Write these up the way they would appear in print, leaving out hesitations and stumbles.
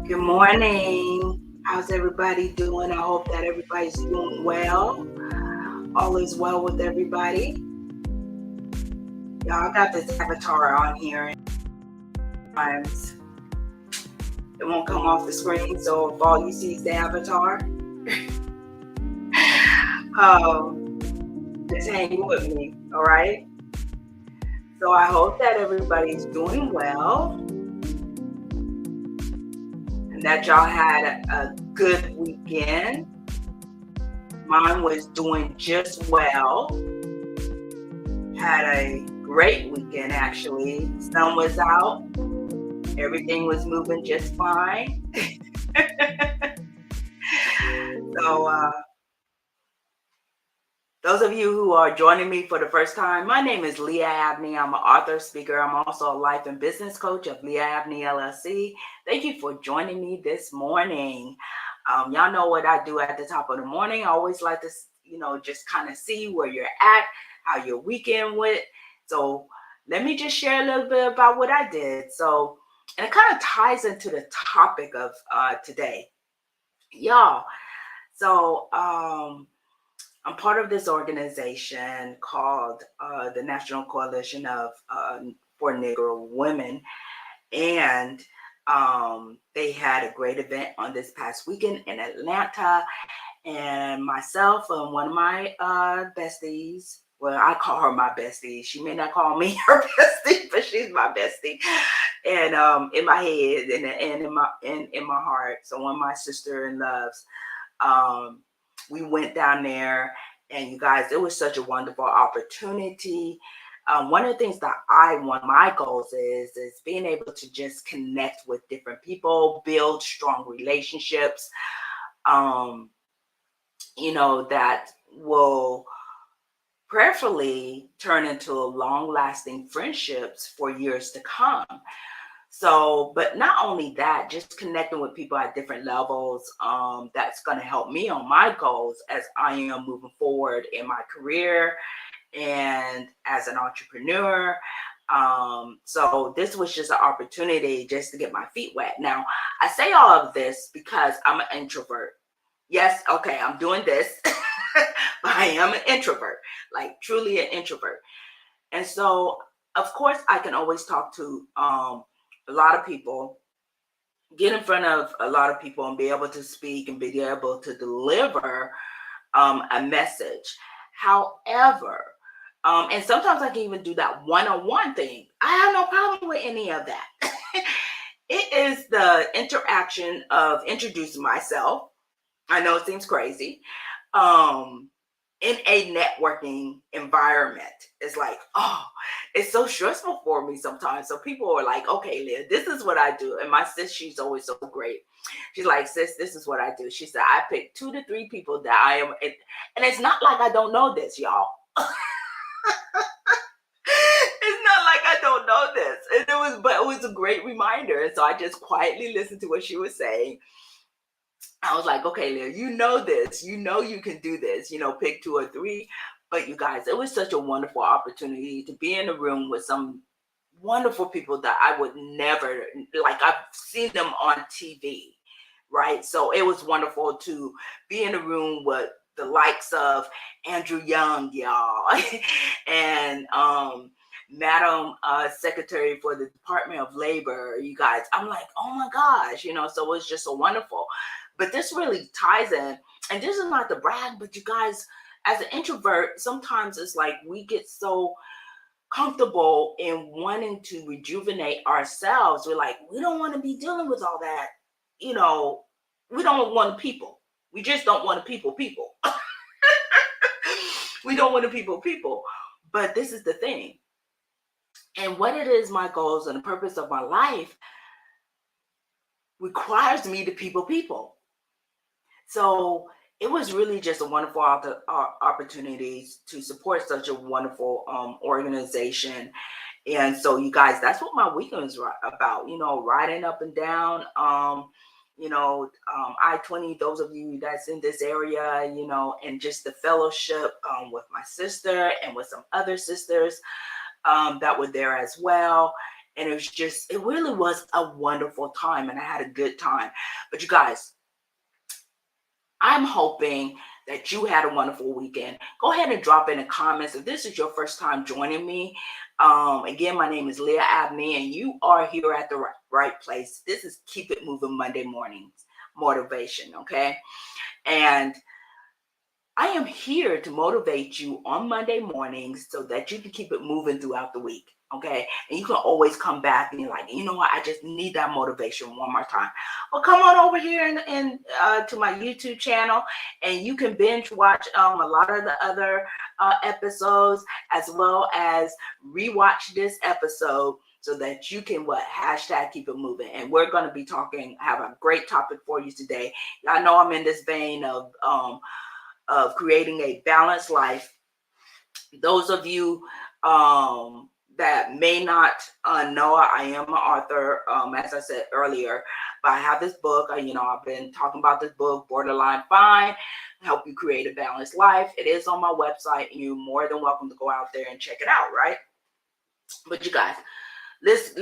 Good morning. How's everybody doing? I hope that everybody's doing well. All is well with everybody. Y'all got this avatar on here and sometimes it won't come off the screen. So if all you see is the avatar, just hang with me, all right? So I hope that everybody's doing well and that y'all had a good weekend. Mine was doing just well. Had a great weekend, actually. Sun was out. Everything was moving just fine. So, those of you who are joining me for the first time, my name is Lia Abney. I'm an author, speaker. I'm also a life and business coach of Lia Abney, LLC. Thank you for joining me this morning. Y'all know what I do at the top of the morning. I always like to, just kind of see where you're at, how your weekend went. So let me just share a little bit about what I did. So, and it kind of ties into the topic of today. Y'all, so I'm part of this organization called the National Coalition of for Negro Women, and they had a great event on this past weekend in Atlanta. And myself and one of my besties, well, I call her my bestie. She may not call me her bestie, but she's my bestie. And in my head and in my heart. So one of my sister in loves. We went down there, and you guys, it was such a wonderful opportunity. One of the things that my goals is being able to just connect with different people, build strong relationships, that will prayerfully turn into long-lasting friendships for years to come. So, but not only that, just connecting with people at different levels, that's going to help me on my goals as I am moving forward in my career and as an entrepreneur. So this was just an opportunity just to get my feet wet. Now, I say all of this because I'm an introvert. Yes, okay, I'm doing this, but I am an introvert, like truly an introvert. And so, of course, I can always talk to a lot of people, get in front of a lot of people and be able to speak and be able to deliver a message. However, and sometimes I can even do that one-on-one thing. I have no problem with any of that. It is the interaction of introducing myself. I know it seems crazy. In a networking environment. It's like, it's so stressful for me sometimes. So people are like, okay, Leah, this is what I do. And my sis, she's always so great. She's like, sis, this is what I do. She said, I pick 2 to 3 people that I am. And it's not like I don't know this, y'all. It's not like I don't know this. But it was a great reminder. And so I just quietly listened to what she was saying. I was like, okay, Leah, you know this. You know you can do this. Pick 2 or 3. But you guys, it was such a wonderful opportunity to be in a room with some wonderful people that I would never, like I've seen them on TV, right? So it was wonderful to be in a room with the likes of Andrew Young, y'all, and Madam Secretary for the Department of Labor, you guys. I'm like, oh my gosh, so it was just so wonderful. But this really ties in, and this is not to brag, but you guys, as an introvert, sometimes it's like we get so comfortable in wanting to rejuvenate ourselves. We're like, we don't want to be dealing with all that. We don't want people. We just don't want to people. We don't want to people. But this is the thing. And what it is, my goals and the purpose of my life requires me to people. So it was really just a wonderful opportunity to support such a wonderful organization. And so, you guys, that's what my weekend was about, riding up and down, I-20, those of you that's in this area, and just the fellowship with my sister and with some other sisters that were there as well. And it really was a wonderful time, and I had a good time. But you guys, I'm hoping that you had a wonderful weekend. Go ahead and drop in the comments if this is your first time joining me. Again, my name is Lia Abney, and you are here at the right place. This is Keep It Moving Monday Mornings Motivation, okay? And I am here to motivate you on Monday mornings so that you can keep it moving throughout the week. Okay. And you can always come back and you're like, you know what? I just need that motivation one more time. Well, come on over here and to my YouTube channel, and you can binge watch a lot of the other episodes, as well as rewatch this episode so that you can hashtag keep it moving. And we're going to be have a great topic for you today. I know I'm in this vein of creating a balanced life. Those of you that may not know, I am an author, as I said earlier, but I have this book. I've been talking about this book, Borderline Fine, Help You Create a Balanced Life. It is on my website, and you're more than welcome to go out there and check it out, right? But you guys, let's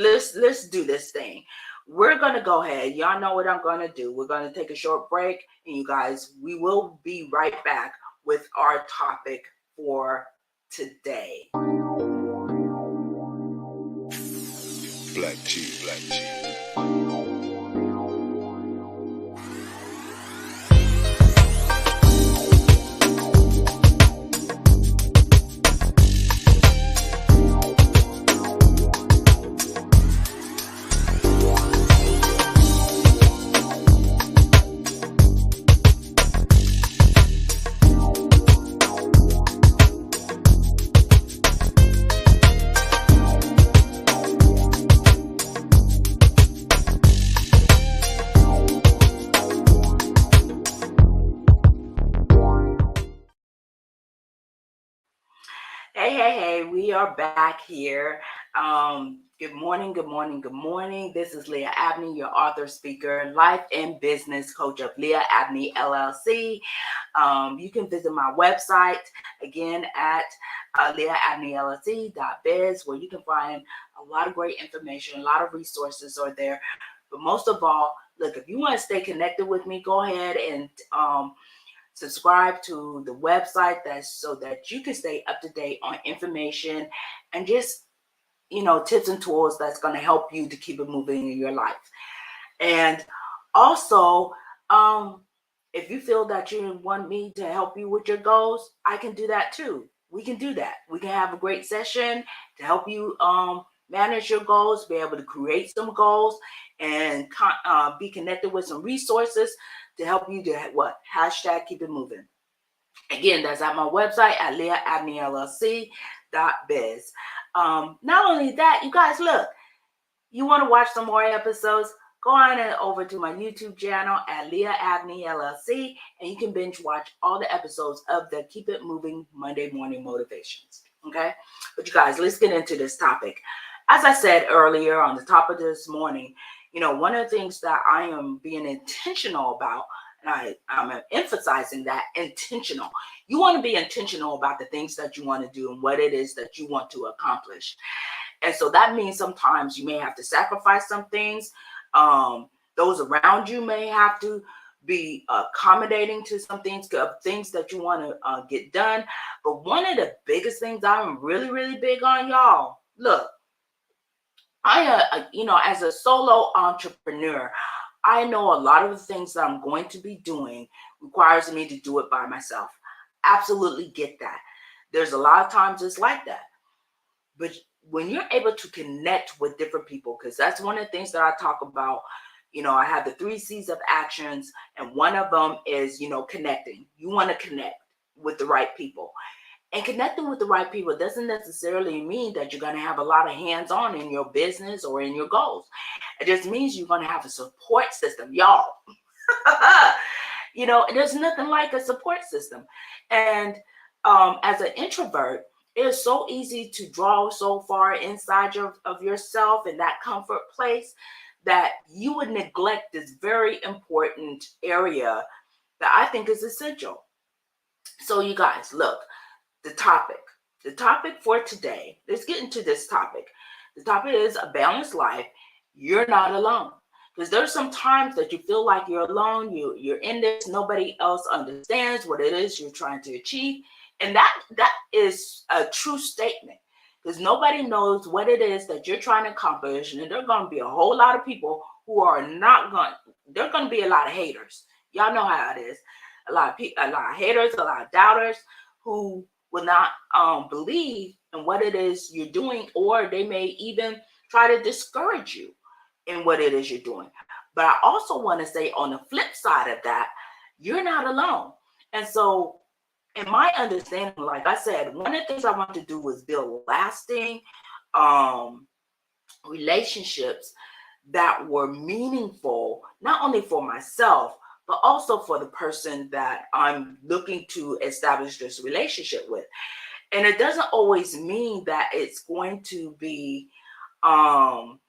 do this thing. We're going to go ahead. Y'all know what I'm going to do. We're going to take a short break, and you guys, we will be right back with our topic for today. Black G, Black G. Hey, we are back here. Good morning. This is Lia Abney, your author, speaker, life and business coach of Lia Abney, LLC. You can visit my website, again, at liaabneyllc.biz, where you can find a lot of great information, a lot of resources are there. But most of all, look, if you want to stay connected with me, go ahead and subscribe to the website, so that you can stay up to date on information and just, tips and tools that's going to help you to keep it moving in your life. And also, if you feel that you want me to help you with your goals, I can do that too. We can do that. We can have a great session to help you manage your goals, be able to create some goals, and be connected with some resources to help you to hashtag keep it moving. Again, that's at my website at liaabneyllc.biz. Not only that, you guys, look, you want to watch some more episodes, go on and over to my YouTube channel at Lia Abney LLC, and you can binge watch all the episodes of the Keep It Moving Monday Morning Motivations. Okay? But you guys, let's get into this topic. As I said earlier on the top of this morning, one of the things that I am being intentional about, and I'm emphasizing that intentional. You want to be intentional about the things that you want to do and what it is that you want to accomplish. And so that means sometimes you may have to sacrifice some things. Those around you may have to be accommodating to some things that you want to get done. But one of the biggest things I'm really, really big on, y'all, look, as a solo entrepreneur, I know a lot of the things that I'm going to be doing requires me to do it by myself. Absolutely get that. There's a lot of times it's like that. But when you're able to connect with different people, because that's one of the things that I talk about, I have the 3 C's of actions, and one of them is, connecting. You want to connect with the right people. And connecting with the right people doesn't necessarily mean that you're going to have a lot of hands-on in your business or in your goals. It just means you're going to have a support system, y'all. There's nothing like a support system. And as an introvert, it is so easy to draw so far inside of yourself in that comfort place that you would neglect this very important area that I think is essential. So you guys, look, the topic for today, let's get into this topic. The topic is a balanced life. You're not alone. Because there's some times that you feel like you're alone, you're in this, nobody else understands what it is you're trying to achieve. And that is a true statement. Because nobody knows what it is that you're trying to accomplish. And there are going to be a whole lot of people who are not going, there are going to be a lot of haters. Y'all know how it is. A lot of people, a lot of haters, a lot of doubters who will not believe in what it is you're doing, or they may even try to discourage you in what it is you're doing. But I also want to say on the flip side of that, you're not alone. And so in my understanding, like I said, one of the things I want to do was build lasting um, relationships that were meaningful, not only for myself, but also for the person that I'm looking to establish this relationship with. And it doesn't always mean that it's going to be um,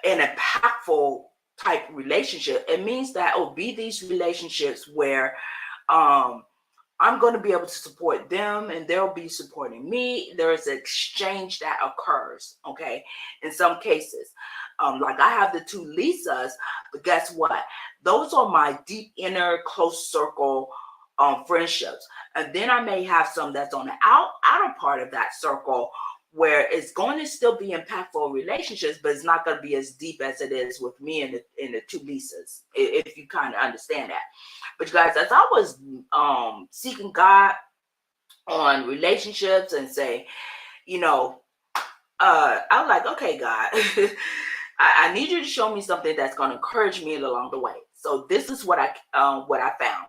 an impactful type relationship. It means that it will be these relationships where um, I'm going to be able to support them and they'll be supporting me. There's an exchange that occurs, okay, in some cases. Like I have the two Lisas, but guess what? Those are my deep inner close circle friendships. And then I may have some that's on the outer part of that circle where it's going to still be impactful relationships, but it's not going to be as deep as it is with me and the two Lisas, if you kind of understand that. But you guys, as I was seeking God on relationships and say, I was like, okay, God, I need you to show me something that's going to encourage me along the way. So this is what I found.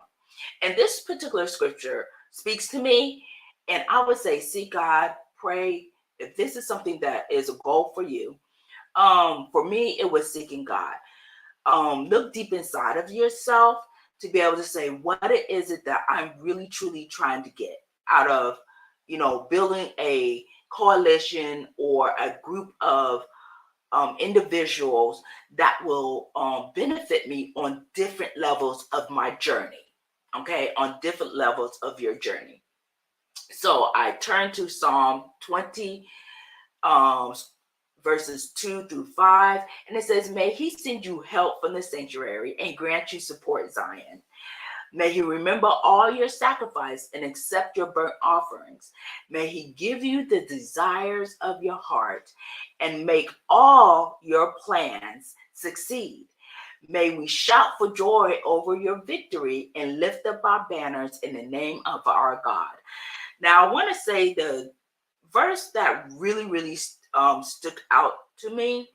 And this particular scripture speaks to me. And I would say, seek God, pray. If this is something that is a goal for you, for me, it was seeking God. Look deep inside of yourself to be able to say, what is it that I'm really truly trying to get out of, building a coalition or a group of individuals that will benefit me on different levels of my journey. Okay, on different levels of your journey. So I turn to Psalm 20, verses 2-5, and it says, may he send you help from the sanctuary and grant you support, Zion. May he remember all your sacrifice and accept your burnt offerings. May he give you the desires of your heart and make all your plans succeed. May we shout for joy over your victory and lift up our banners in the name of our God. Now, I want to say the verse that really stuck out to me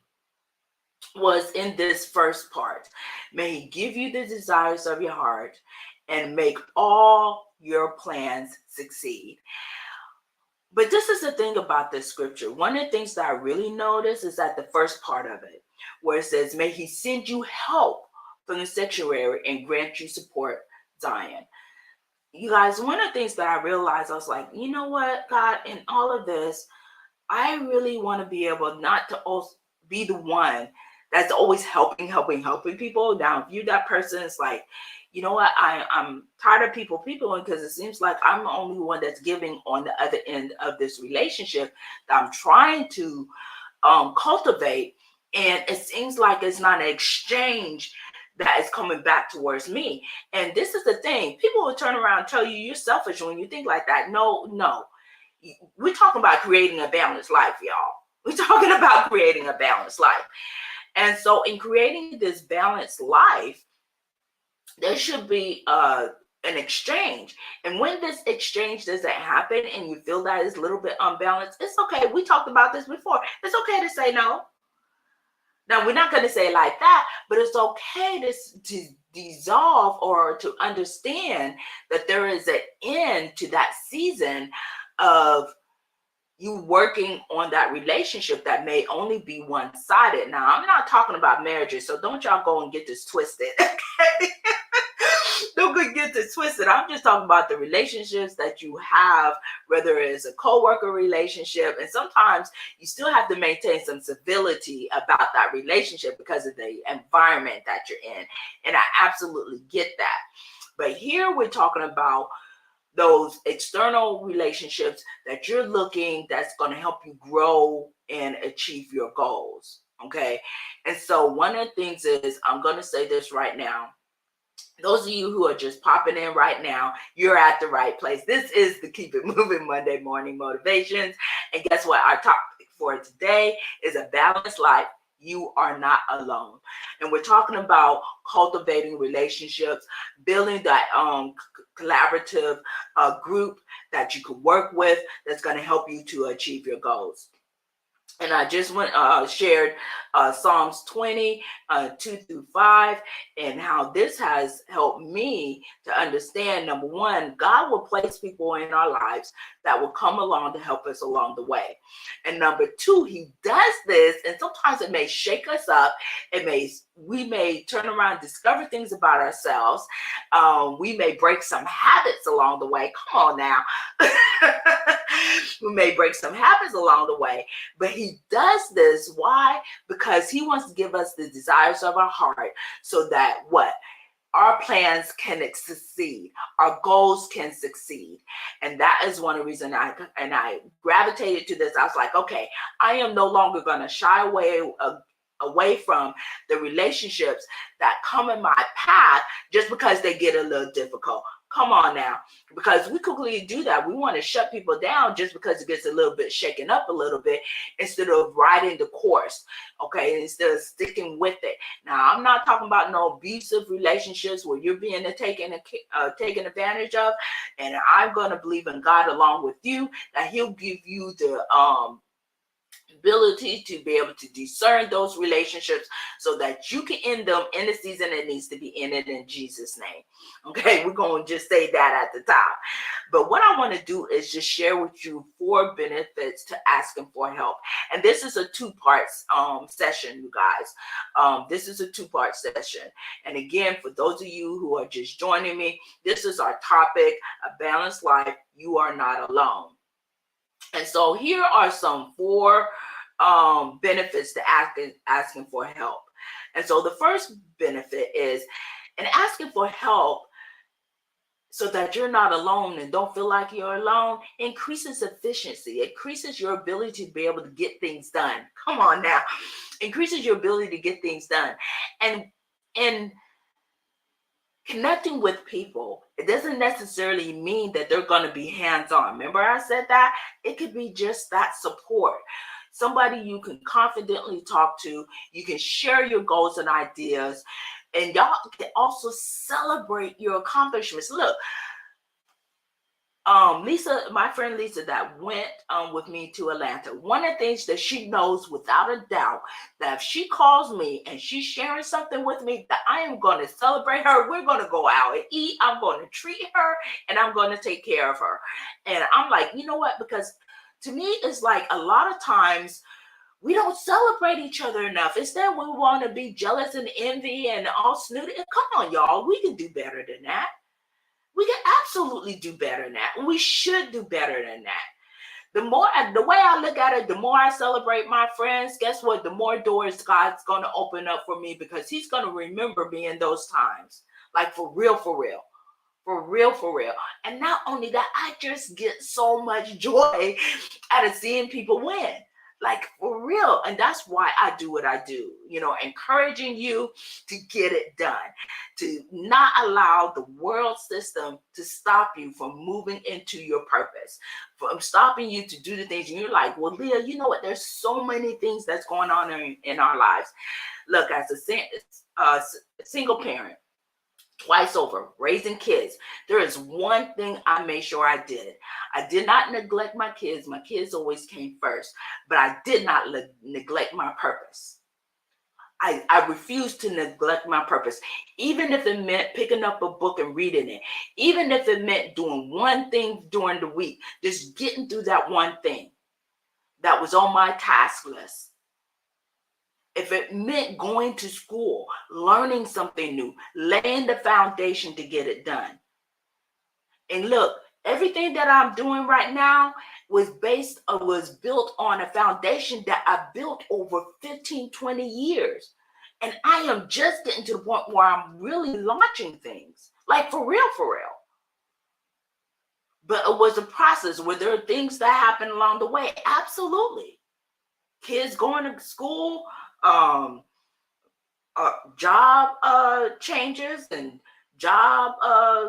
was in this first part. May he give you the desires of your heart and make all your plans succeed. But this is the thing about this scripture. One of the things that I really noticed is at the first part of it, where it says, may he send you help from the sanctuary and grant you support, Zion. You guys, one of the things that I realized, I was like, you know what, God, in all of this, I really want to be able not to also be the one that's always helping people. Now, if you that person is like, you know what, I'm tired of people because it seems like I'm the only one that's giving on the other end of this relationship that I'm trying to cultivate, and it seems like it's not an exchange that is coming back towards me. And this is the thing, people will turn around and tell you you're selfish when you think like that. No. We're talking about creating a balanced life, y'all. We're talking about creating a balanced life. And so in creating this balanced life, there should be an exchange. And when this exchange doesn't happen and you feel that it's a little bit unbalanced, it's okay. We talked about this before. It's okay to say no. Now, we're not going to say it like that, but it's okay to dissolve or to understand that there is an end to that season of you working on that relationship that may only be one-sided. Now, I'm not talking about marriages, so don't y'all go and get this twisted. Okay? Don't get this twisted. I'm just talking about the relationships that you have, whether it's a co-worker relationship, and sometimes you still have to maintain some civility about that relationship because of the environment that you're in. And I absolutely get that. But here we're talking about those external relationships that you're looking, that's going to help you grow and achieve your goals. Okay. And so one of the things is, I'm going to say this right now. Those of you who are just popping in right now, you're at the right place. This is the Keep It Moving Monday Morning Motivations. And guess what? Our topic for today is a balanced life. You are not alone. And we're talking about cultivating relationships, building that collaborative group that you can work with that's going to help you to achieve your goals. And I just shared Psalms 20, 2 through 5, and how this has helped me to understand, number one, God will place people in our lives that will come along to help us along the way. And number two, he does this, and sometimes it may shake us up. We may turn around and discover things about ourselves. We may break some habits along the way. Come on now. We may break some habits along the way, but he does this. Why? Because he wants to give us the desires of our heart so that what? Our plans can succeed. Our goals can succeed. And that is one of the reasons I gravitated to this. I was like, okay, I am no longer going to shy away from the relationships that come in my path just because they get a little difficult. Come on now, because we quickly do that. We want to shut people down just because it gets a little bit shaken up a little bit instead of riding the course, okay, instead of sticking with it. Now, I'm not talking about no abusive relationships where you're being taken advantage of, and I'm going to believe in God along with you that he'll give you the ability to be able to discern those relationships so that you can end them in the season it needs to be ended in Jesus' name. Okay, we're going to just say that at the top. But what I want to do is just share with you 4 benefits to asking for help. And this is a 2-part session, you guys. This is a 2-part session. And again, for those of you who are just joining me, this is our topic, a balanced life. You are not alone. And so here are some 4 benefits to asking for help. And so the first benefit is, in asking for help so that you're not alone and don't feel like you're alone, increases efficiency, increases your ability to be able to get things done. Come on now, increases your ability to get things done. And connecting with people, it doesn't necessarily mean that they're going to be hands-on. Remember I said that? It could be just that support. Somebody you can confidently talk to. You can share your goals and ideas. And y'all can also celebrate your accomplishments. Look, Lisa, my friend Lisa that went with me to Atlanta, one of the things that she knows without a doubt, that if she calls me and she's sharing something with me, that I am going to celebrate her. We're going to go out and eat. I'm going to treat her and I'm going to take care of her. And I'm like, you know what? Because to me, it's like a lot of times we don't celebrate each other enough. Instead, we want to be jealous and envy and all snooty. Come on, y'all. We can do better than that. We can absolutely do better than that. We should do better than that. The way I look at it, the more I celebrate my friends, guess what? The more doors God's going to open up for me, because he's going to remember me in those times. Like for real, for real. For real, for real. And not only that, I just get so much joy out of seeing people win. Like for real. And that's why I do what I do, encouraging you to get it done, to not allow the world system to stop you from moving into your purpose, from stopping you to do the things. And you're like, well, Leah, you know what? There's so many things that's going on in our lives. Look, as a single parent, twice over, raising kids, there is one thing I made sure I did. I did not neglect my kids. My kids always came first, but I did not neglect my purpose. I refused to neglect my purpose, even if it meant picking up a book and reading it, even if it meant doing one thing during the week, just getting through that one thing that was on my task list. If it meant going to school, learning something new, laying the foundation to get it done. And look, everything that I'm doing right now was built on a foundation that I built over 15, 20 years. And I am just getting to the point where I'm really launching things. Like for real, for real. But it was a process. Were there things that happened along the way? Absolutely. kids going to school, job changes and job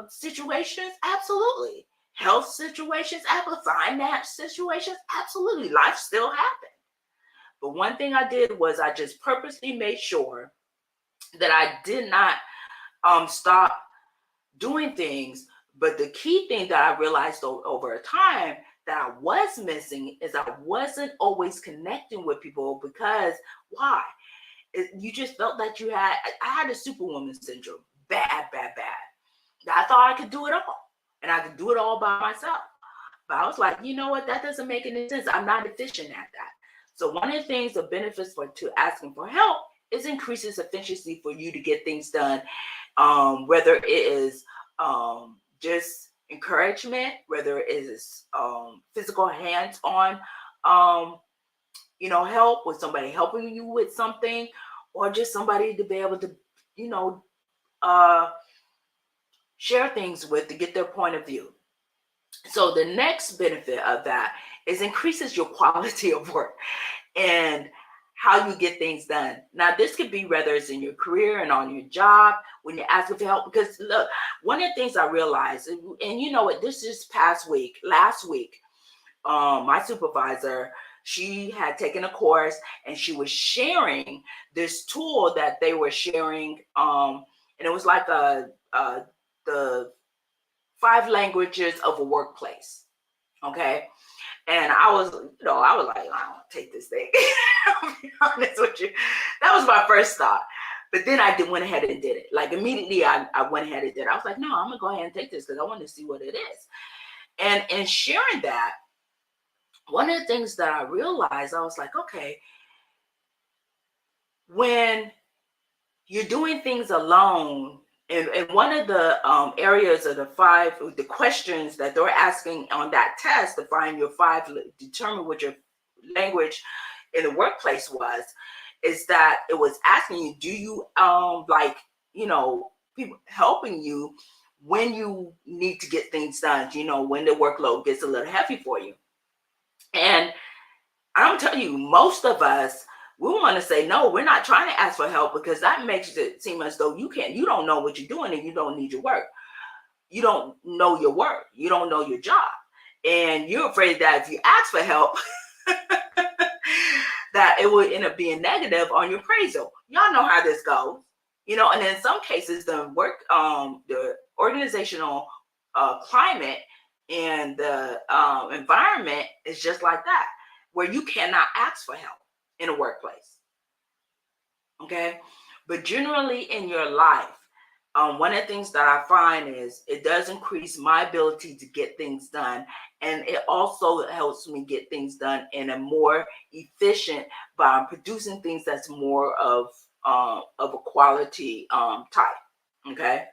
situations, absolutely. Health situations, finance situations, absolutely. Life still happens. But one thing I did was I just purposely made sure that I did not stop doing things. But the key thing that I realized over time that I was missing is I wasn't always connecting with people. Because why? You just felt that I had a superwoman syndrome, bad, bad, bad. I thought I could do it all, and I could do it all by myself. But I was like, you know what? That doesn't make any sense. I'm not efficient at that. So one of the things, the benefits to asking for help is increases efficiency for you to get things done. Whether it is just encouragement, whether it is physical hands-on, help with somebody helping you with something, or just somebody to be able to, uh, share things with to get their point of view. So the next benefit of that is increases your quality of work and how you get things done. Now, this could be whether it's in your career and on your job when you're asking for help. Because look, one of the things I realized, and you know what, this is last week, my supervisor, she had taken a course and she was sharing this tool that they were sharing, and it was like the 5 languages of a workplace. Okay. And I was like, I don't take this thing. I'll be honest with you. That was my first thought. But then I went ahead and did it. Like immediately I went ahead and did it. I was like, no, I'm gonna go ahead and take this because I want to see what it is. And in sharing that, one of the things that I realized, I was like, okay, when you're doing things alone, and one of the areas of the questions that they're asking on that test to find your 5, determine what your language in the workplace was, is that it was asking you, do you people helping you when you need to get things done, when the workload gets a little heavy for you. And I'm telling you, most of us, we want to say, no, we're not trying to ask for help, because that makes it seem as though you don't know what you're doing and you don't need your work. You don't know your work. You don't know your job. And you're afraid that if you ask for help, that it would end up being negative on your appraisal. Y'all know how this goes. And in some cases, the organizational climate and the environment is just like that, where you cannot ask for help in a workplace. Okay. But generally in your life, one of the things that I find is it does increase my ability to get things done. And it also helps me get things done in a more efficient, by producing things that's more of a quality type. Okay.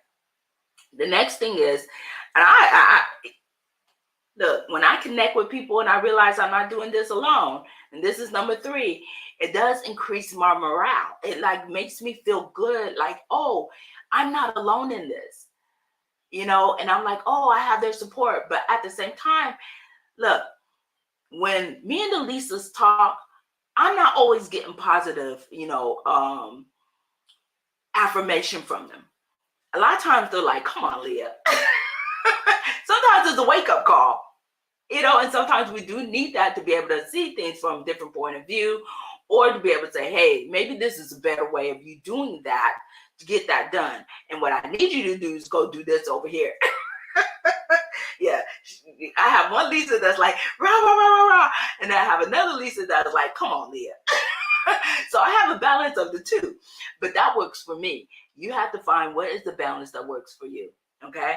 The next thing is, and I look, when I connect with people and I realize I'm not doing this alone, and this is number 3, it does increase my morale. It makes me feel good. Like, oh, I'm not alone in this, and I'm like, oh, I have their support. But at the same time, look, when me and the Lisas talk, I'm not always getting positive, affirmation from them. A lot of times they're like, come on, Leah. Sometimes it's a wake-up call. And sometimes we do need that to be able to see things from a different point of view, or to be able to say, hey, maybe this is a better way of you doing that to get that done. And what I need you to do is go do this over here. Yeah. I have one Lisa that's like, rah, rah, rah, rah, rah. And I have another Lisa that's like, come on, Leah. So I have a balance of the two, but that works for me. You have to find what is the balance that works for you. Okay.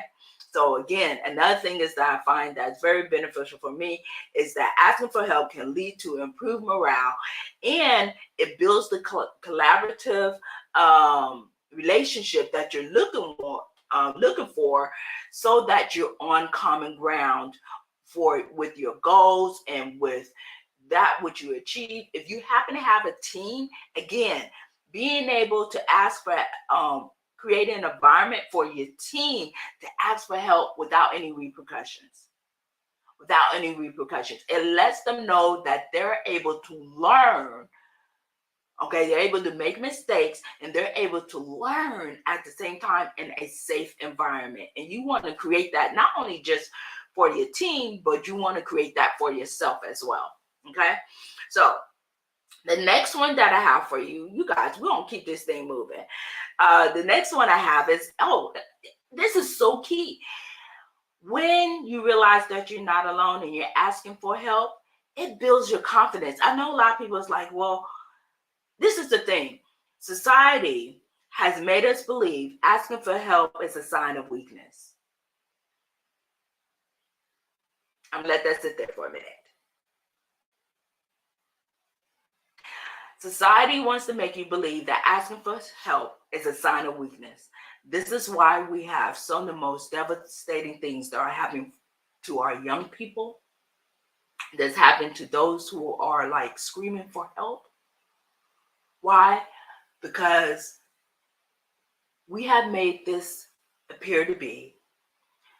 So again, another thing is that I find that's very beneficial for me is that asking for help can lead to improved morale, and it builds the collaborative relationship that you're looking for, so that you're on common ground with your goals and with that which you achieve. If you happen to have a team, again, being able to ask for create an environment for your team to ask for help without any repercussions. without any repercussions. It lets them know that they're able to learn. Okay, they're able to make mistakes and they're able to learn at the same time in a safe environment. And you want to create that not only just for your team, but you want to create that for yourself as well. Okay, so the next one that I have for you, you guys, we're going to keep this thing moving. The next one I have is, this is so key. When you realize that you're not alone and you're asking for help, it builds your confidence. I know a lot of people is like, well, this is the thing. Society has made us believe asking for help is a sign of weakness. I'm going to let that sit there for a minute. Society wants to make you believe that asking for help is a sign of weakness. This is why we have some of the most devastating things that are happening to our young people, that's happened to those who are like screaming for help. Why? Because we have made this appear to be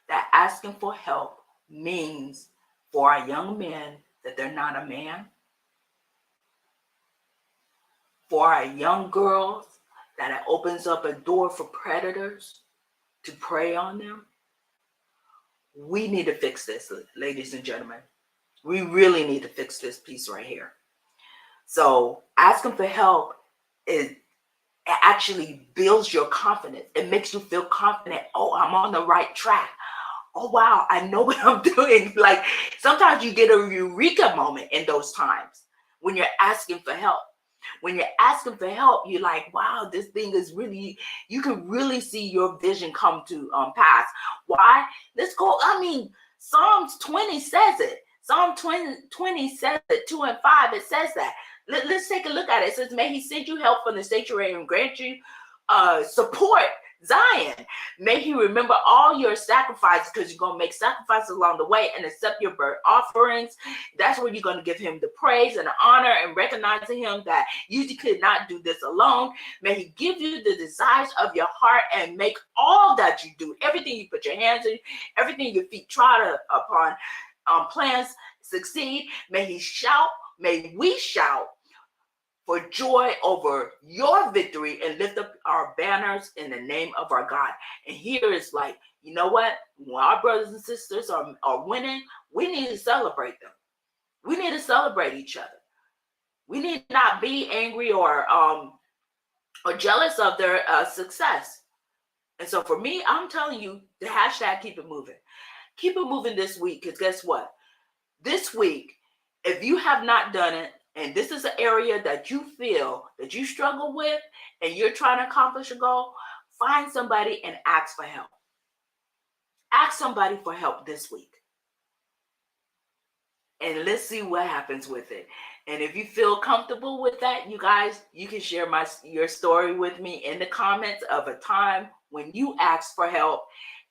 that asking for help means for our young men that they're not a man. For our young girls, that it opens up a door for predators to prey on them. We need to fix this, ladies and gentlemen. We really need to fix this piece right here. So asking for help, it actually builds your confidence. It makes you feel confident. Oh, I'm on the right track. Oh, wow, I know what I'm doing. Like sometimes you get a eureka moment in those times when you're asking for help. When you're asking for help, you're like, wow, this thing is really, you can really see your vision come to pass. Why? Let's go. I mean, Psalms 20 says it. Psalm 20 says it, 2 and 5, it says that. Let's take a look at it. It says, may he send you help from the sanctuary and grant you support Zion. May he remember all your sacrifices, because you're going to make sacrifices along the way and accept your burnt offerings. That's where you're going to give him the praise and the honor and recognizing him that you could not do this alone. May he give you the desires of your heart and make all that you do, everything you put your hands in, everything your feet trod upon, plans succeed. May he shout, may we shout for joy over your victory and lift up our banners in the name of our God. And here is like, you know what? When our brothers and sisters are winning, we need to celebrate them. We need to celebrate each other. We need to not be angry or jealous of their success. And so for me, I'm telling you, the hashtag keep it moving. Keep it moving this week, because guess what? This week, if you have not done it, and this is an area that you feel that you struggle with and you're trying to accomplish a goal, find somebody and ask for help. Ask somebody for help this week. And let's see what happens with it. And if you feel comfortable with that, you guys, you can share your story with me in the comments of a time when you asked for help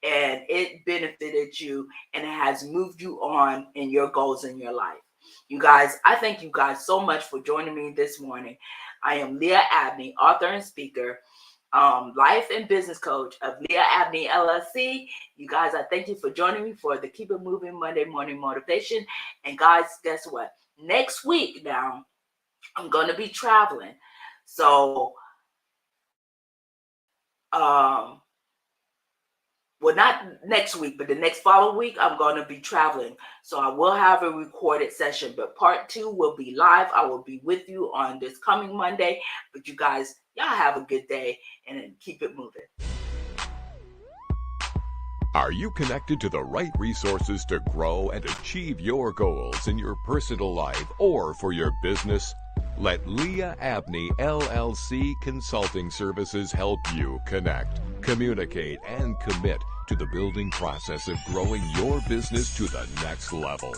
and it benefited you and it has moved you on in your goals in your life. You guys, I thank you guys so much for joining me this morning. I am Lia Abney, author and speaker, life and business coach of Lia Abney LLC. You guys, I thank you for joining me for the Keep It Moving Monday Morning Motivation. And guys, guess what? Next week now, I'm going to be traveling. So, well, not next week, but the next following week, I'm going to be traveling. So I will have a recorded session, but part 2 will be live. I will be with you on this coming Monday. But you guys, y'all have a good day and keep it moving. Are you connected to the right resources to grow and achieve your goals in your personal life or for your business? Let Lia Abney LLC Consulting Services help you connect, communicate, and commit to the building process of growing your business to the next level.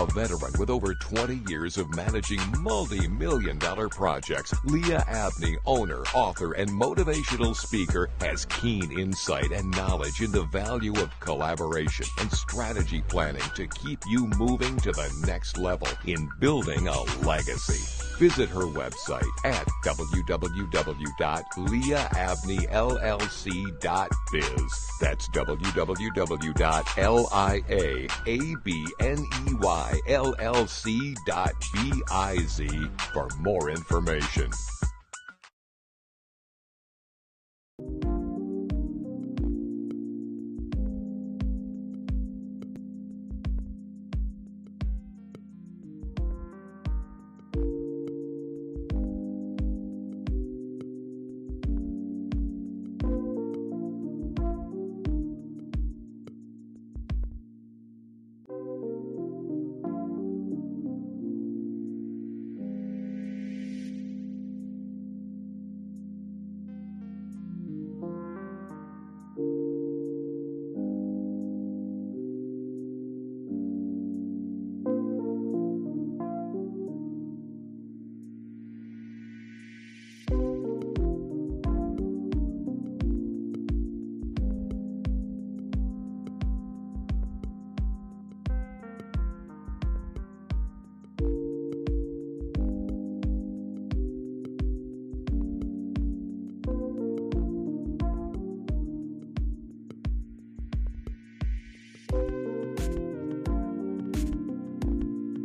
A veteran with over 20 years of managing multi-million-dollar projects, Lia Abney, owner, author, and motivational speaker, has keen insight and knowledge in the value of collaboration and strategy planning to keep you moving to the next level in building a legacy. Visit her website at www.liaabneyllc.biz. That's www.liaabneyllc.biz for more information.